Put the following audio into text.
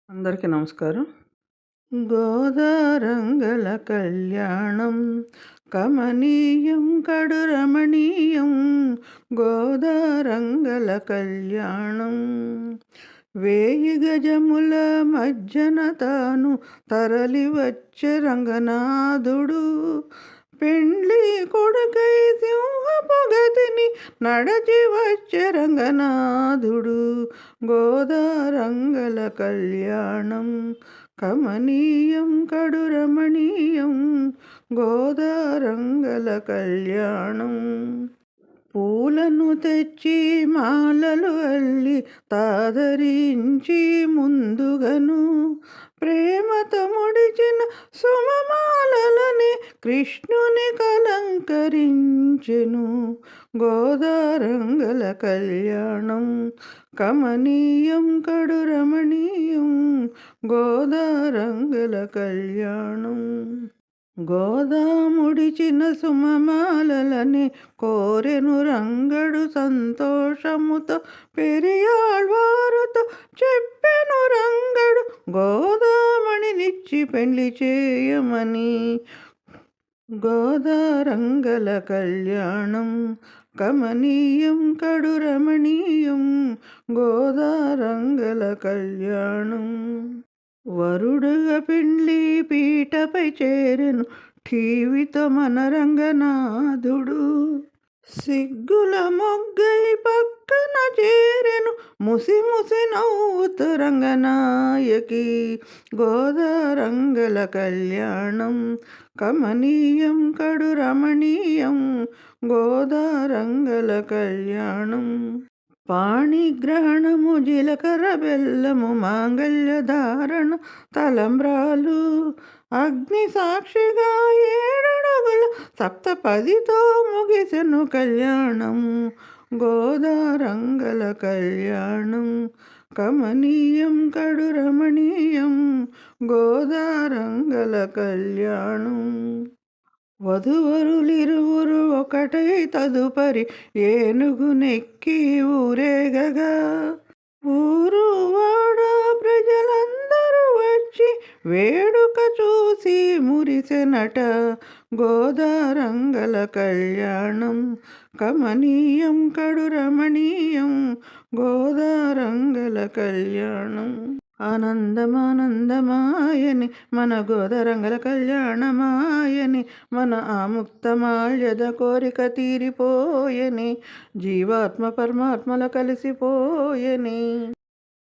అందరికీ నమస్కారం. గోదారంగల కళ్యాణం కమనీయం కడు రమణీయం. గోదారంగల కళ్యాణం వేయి గజముల మధ్యన తాను తరలి వచ్చే రంగనాథుడు. పెండ్లి కొడుకై సింహపు గతిని నడచి వచ్చే రంగనాథుడు. గోదారంగల కళ్యాణం కమనీయం కడు రమణీయం. గోదారంగల కళ్యాణం పూలను తెచ్చి మాలలు అల్లి తాదరించి ముందుగను ప్రేమతో ముడిచిన సుమమాలలని కృష్ణుని కలంకరించెను. గోదారంగల కళ్యాణం కమనీయం కడు రమణీయం. గోదారంగల కళ్యాణం గోదాముడిచిన సుమమాలలని కోరెను రంగడు సంతోషముతో పెరియాళ్వారుతో చెప్పెను రంగడు గోదామణినిచ్చి పెళ్లి చేయమని. గోదారంగల కళ్యాణం కమనీయం కడు రమణీయం. గోదారంగల కళ్యాణం వరుడుగా పెండ్లి పీటపై చేరెను ఠీవితో మన రంగనాథుడు. సిగ్గుల మొగ్గై పక్కన చేరెను ముసి ముసి నవ్వుతూ రంగనాయకి. గోదారంగల కళ్యాణం కమనీయం కడు రమణీయం. గోదారంగల కళ్యాణం పాణిగ్రహణము జీలకర్ర బెల్లము మాంగళ్య ధారణ తలంబ్రాలు అగ్ని సాక్షిగా 7 అడుగుల సప్తపదితో ముగిసెను కళ్యాణం. గోదారంగల కళ్యాణం కమనీయం కడు రమణీయం. గోదారంగల కళ్యాణం వధువరులిరువురు ఒకటై తదుపరి ఏనుగు నెక్కి ఊరేగగా ఊరు వాడ ప్రజలందరూ వచ్చి వేడుక చూసి మురిసెనట. గోదారంగల కళ్యాణం కమనీయం కడు రమణీయం. గోదారంగల కళ్యాణం ఆనందమానందమాయని మన గోదారంగల కళ్యాణమాయని. మన ఆముక్తమాల్యద కోరిక తీరిపోయని. జీవాత్మ పరమాత్మల కలిసిపోయని.